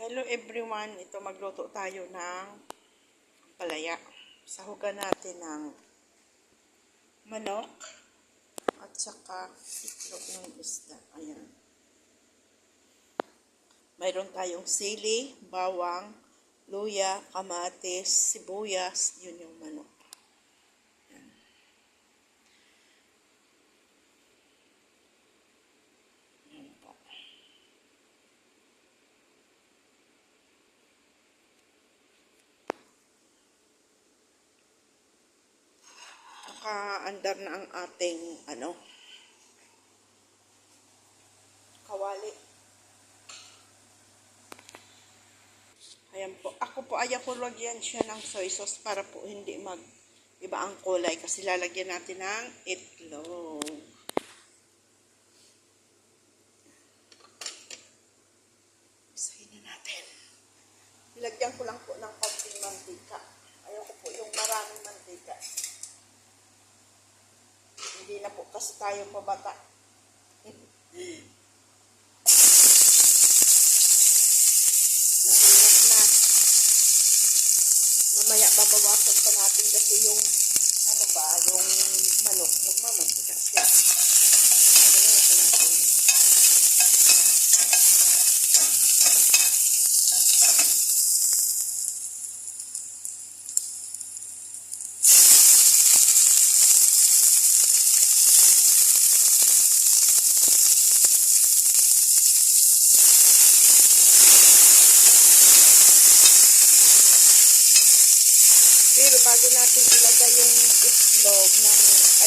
Hello everyone, ito magluto tayo ng palaya. Sahugan natin ng manok at saka itlog ng isda. Ayan. Mayroon tayong sili, bawang, luya, kamatis, sibuyas, yun yung manok. Ayan. Ayan po. Naka-andar na ang ating kawali. Ayan po. Ako po ayaw ko lagyan siya ng soy sauce para po hindi iba ang kulay kasi lalagyan natin ng itlog. Isahin na natin. Ilagyan ko lang po ng konting mantika. Ayaw ko po yung maraming mantika. Hindi na po kasi tayo pabata. Mahirap na. Mamaya babawasan pa natin kasi yung yung manok magmamantika siya. Babawasan natin. Pero bago natin ilagay yung itlog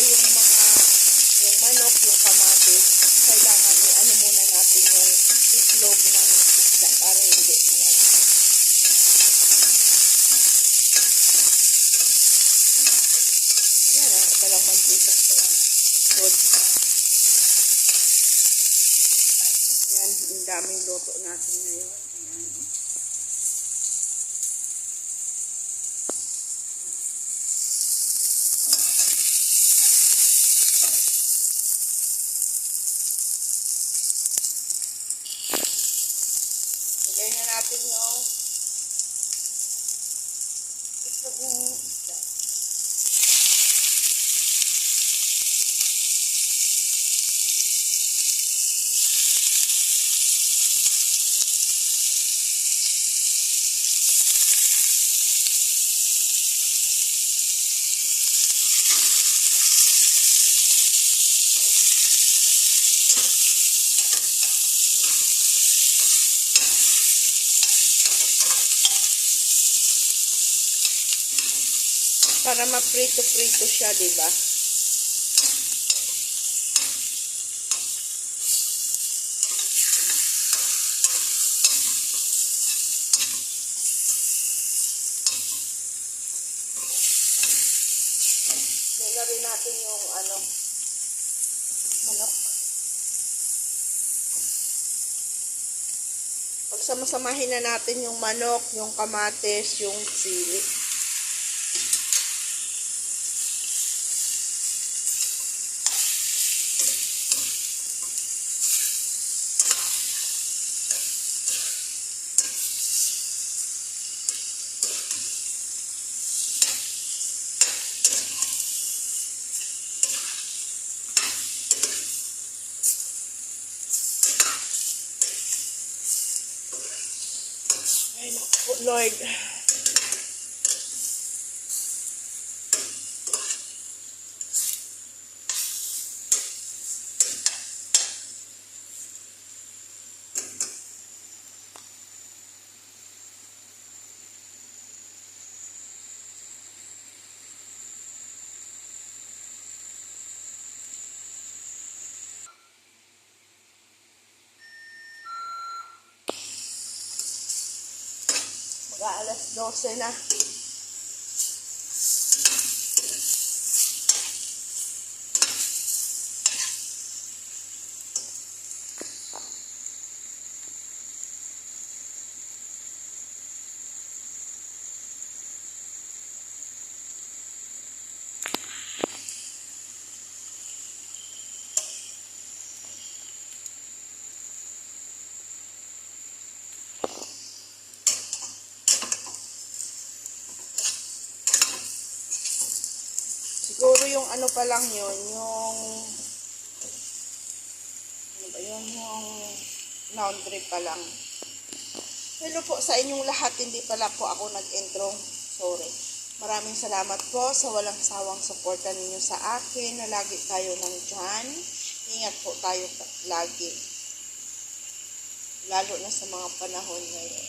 yung manok, yung kamatis, kailangan muna natin yung itlog ng isda para hindi yan. Yan ito lang mantika ko. Good. Yan, ang daming luto natin ngayon. Ayan. Lagyan na natin yung itlog ng isda. Para maprito-prito siya, diba? Lagyan rin natin yung manok. Pagsama-samahin na natin yung manok, yung kamatis, yung sili. Ay, naku, Lord. Alas 12 na. yung ano pa lang yun, yung ano ba yun, yung laundry pa lang. Hello po sa inyong lahat, hindi pala po ako nag-intro. Sorry. Maraming salamat po sa walang sawang suporta ninyo sa akin na lagi tayo nandyan. Ingat po tayo lagi. Lalo na sa mga panahon ngayon.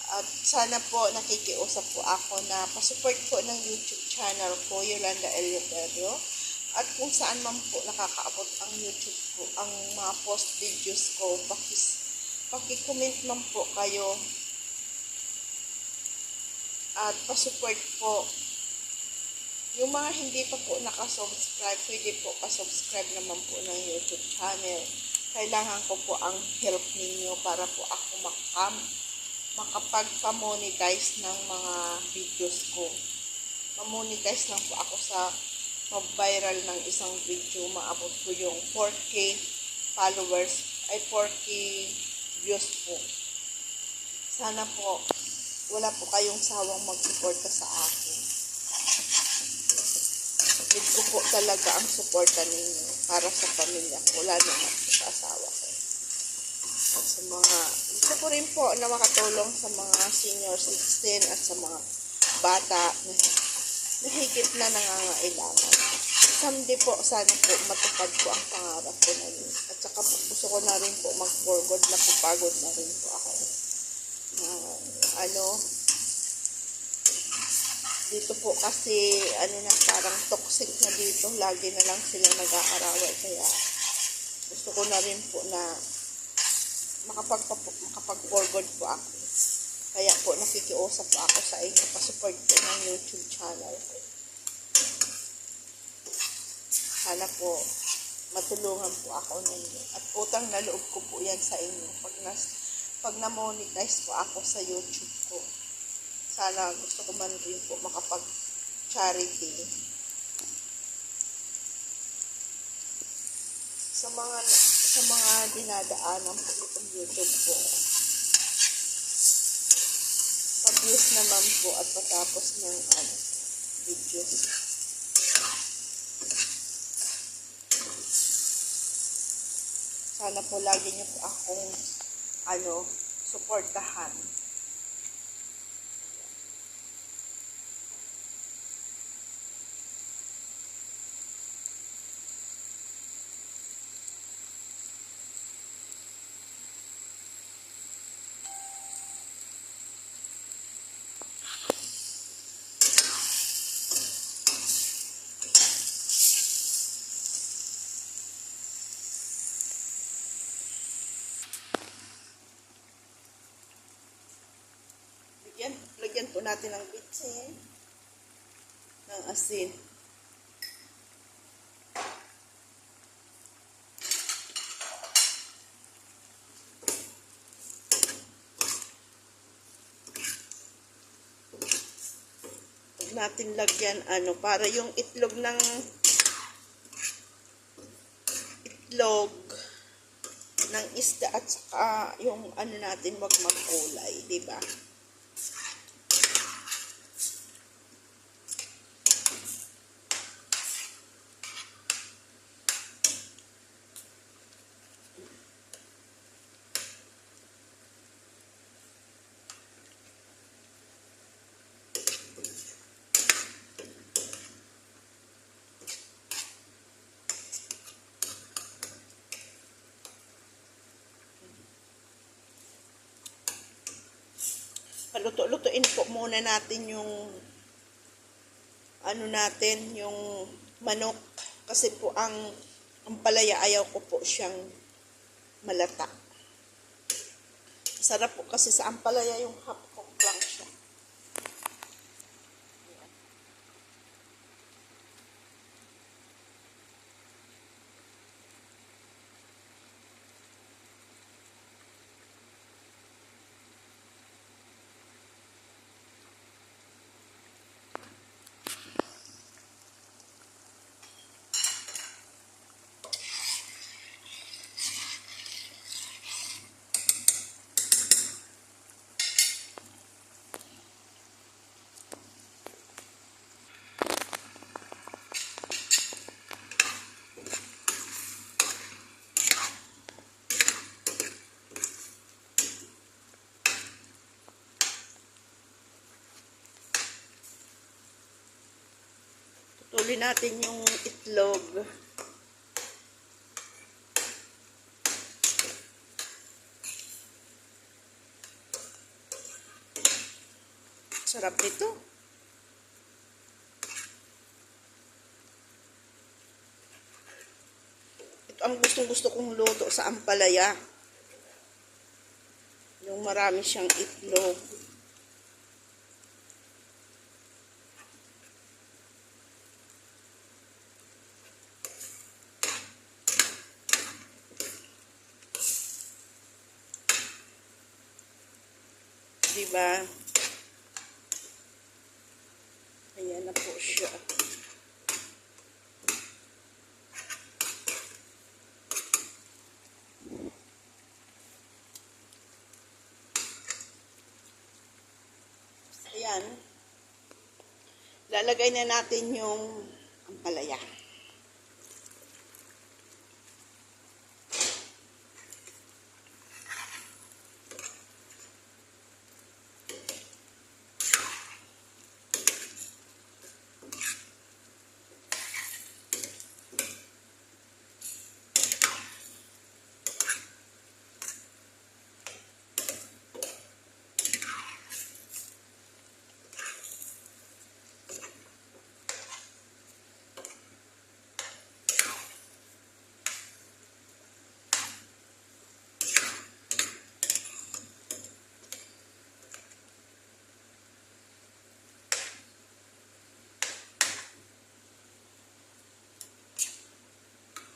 At sana po nakikiusap po ako na pasupport po ng YouTube channel ko, Yolanda Eleuterio. At kung saan man po nakakaabot ang YouTube ko, ang mga post videos ko, paki-comment man po kayo. At pasupport po. Yung mga hindi pa po nakasubscribe, pwede po pasubscribe naman po ng YouTube channel. Kailangan ko po ang help ninyo para po ako makapag-monetize ng mga videos ko. Ma-monetize lang po ako sa mag-viral ng isang video. Maabot ko yung 4K followers, ay 4K views po. Sana po wala po kayong sawang magsuporta sa akin. Need ko po talaga ang suporta ninyo para sa pamilya ko, lalo na sa asawa ko. At sa mga, gusto ko rin po na makatulong sa mga senior citizen at sa mga bata na higit na nangangailangan. Someday po, sana po matupad po ang pangarap ko na yun. At saka po, gusto ko na rin po mag-forward, napapagod na rin po ako. Dito po kasi na parang toxic na dito, lagi na lang sila nag-aaraway, kaya gusto ko na rin po na makapag-forward po ako. Kaya po nakikiusap po ako sa inyo, pasupport po ng YouTube channel ko. Sana po matulungan po ako ninyo. At utang na loob ko po yan sa inyo pag na-monetize po ako sa YouTube ko. Sana gusto ko man rin po makapag-charity. Sa mga dinadaanan po itong YouTube po. Pa-views naman po at patapos ng videos. Sana po lagi niyo po akong suportahan. Lagyan po natin ng bitsin, ng asin. Huwag natin lagyan para yung itlog ng isda at saka yung natin wag magkulay, di ba? Paluto-lutuin po muna natin yung yung manok, kasi po ang palaya ayaw ko po siyang malata. Sarap po kasi sa ampalaya yung half cook lang siya. uli natin yung itlog. Sarap nito. Ito ang gustong-gusto kong luto sa ampalaya. Yung marami siyang itlog. Diba? Ayan na po siya. Ayan. Lalagay na natin yung ampalaya.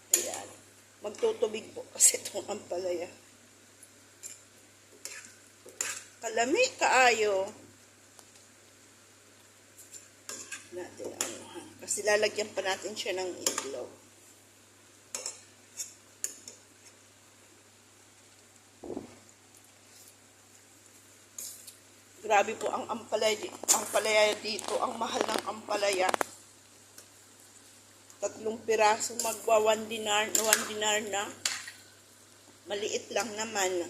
Ayan. Magtutubig po kasi itong ampalaya. Kalami kaayo. Natin ano ha. Kasi lalagyan pa natin siya ng itlog. Grabe po ang ampalaya dito. Ang mahal ng ampalaya. 3 piraso magwa 1 dinar na. Maliit lang naman.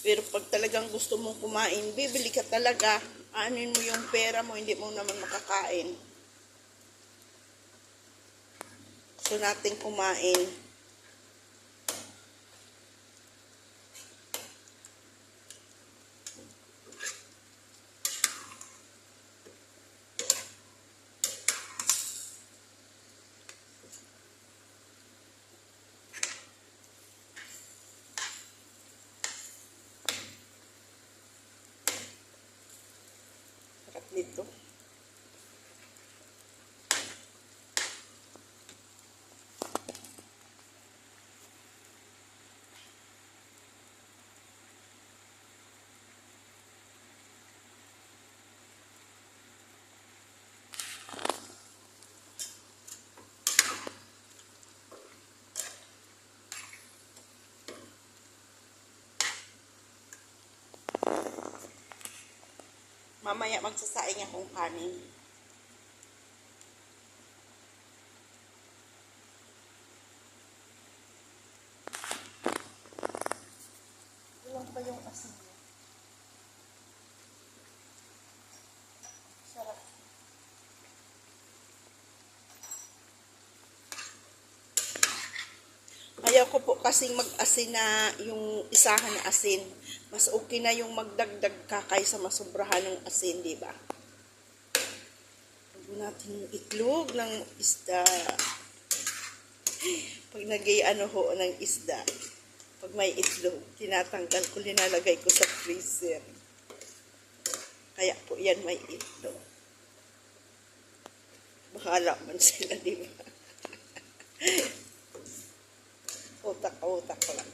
Pero pag talagang gusto mong kumain, bibili ka talaga. Anin mo yung pera mo, hindi mo naman makakain. So natin kumain. Sarap nito. Mamaya magsasaing akong kanin. Ilang pa yung asin niya? Sarap. Ayaw ko po kasing mag-asin na yung isahan na asin. Mas okay na yung magdagdag ka kaysa masobrahan ng asin, di ba? Huwag natin yung itlog ng isda. Pag nag-ano ho ng isda, pag may itlog, tinatanggal ko, linalagay ko sa freezer. Kaya po yan may itlog. Bahala man sila, di ba? Utak lang.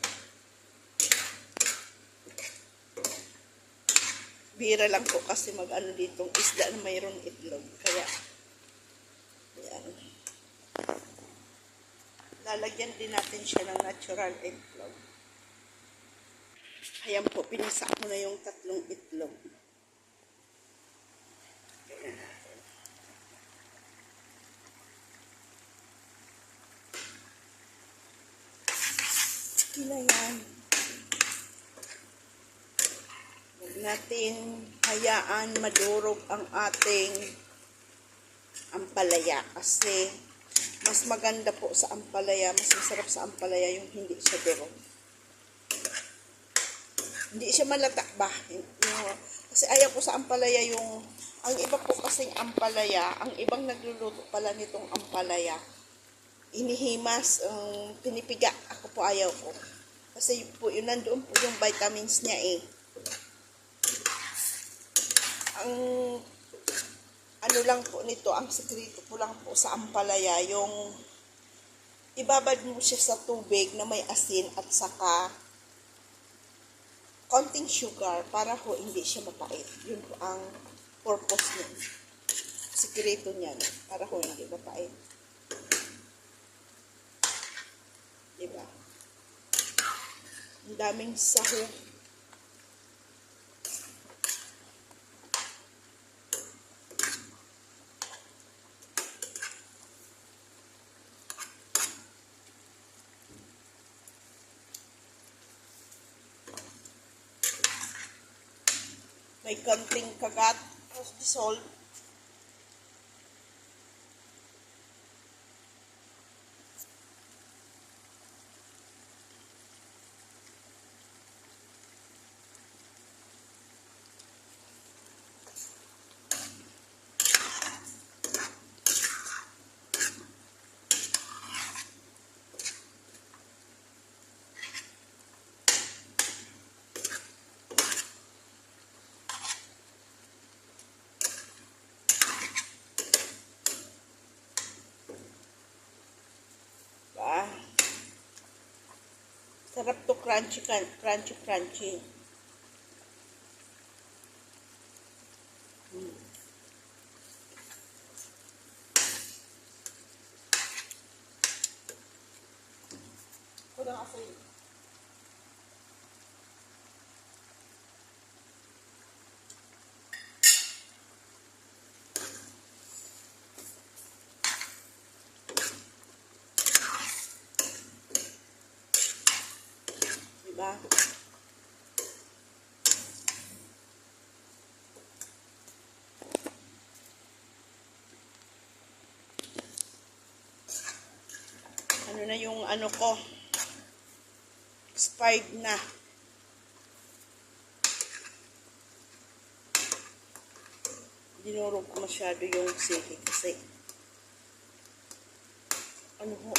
Bira lang po kasi mag-ano ditong isda na mayroong itlog. Kaya, yan. Lalagyan din natin siya ng natural itlog. Ayan po, pinisak mo na yung 3 itlog. Okay na yan. Huwag natin hayaan madurog ang ating ampalaya kasi mas maganda po sa ampalaya, mas masarap sa ampalaya yung hindi siya durog. Hindi siya malatak ba? Kasi ayaw po sa ampalaya yung, ang iba po kasing ampalaya, ang ibang nagluluto pala nitong ampalaya, inihimas, pinipiga. Ako po ayaw ko. Kasi po, yun nandoon po yung vitamins niya eh. Ang ano lang po nito, ang sekreto po lang po sa ampalaya, yung ibabad mo siya sa tubig na may asin at saka konting sugar para ho hindi siya mapait. Yun po ang purpose niya. Sekreto niyan, para ho hindi mapait. Diba? Ang daming sahog. May konting kagat, dissolve. Ah, sarap to, crunchy, crunchy, crunchy. Kulang asin. Diba? Ano na yung ano ko? Expired na. Dinurog ko masyado yung sili kasi ano ho?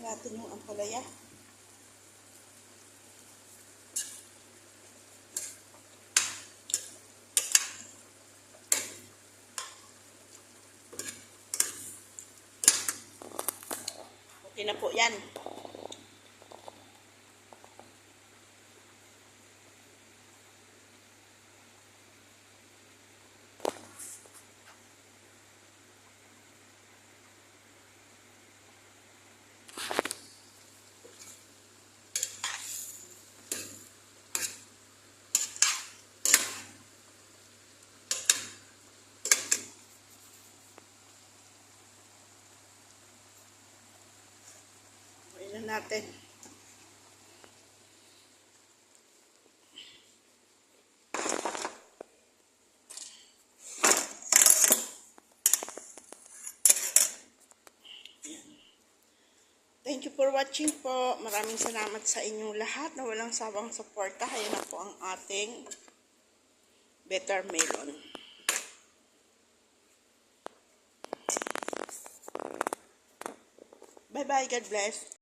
Natin yung ampalaya. Okay na po yan. natin. Thank you for watching po. Maraming salamat sa inyong lahat na walang sawang suporta. Ayan na po ang ating Better Melon. Bye-bye. God bless.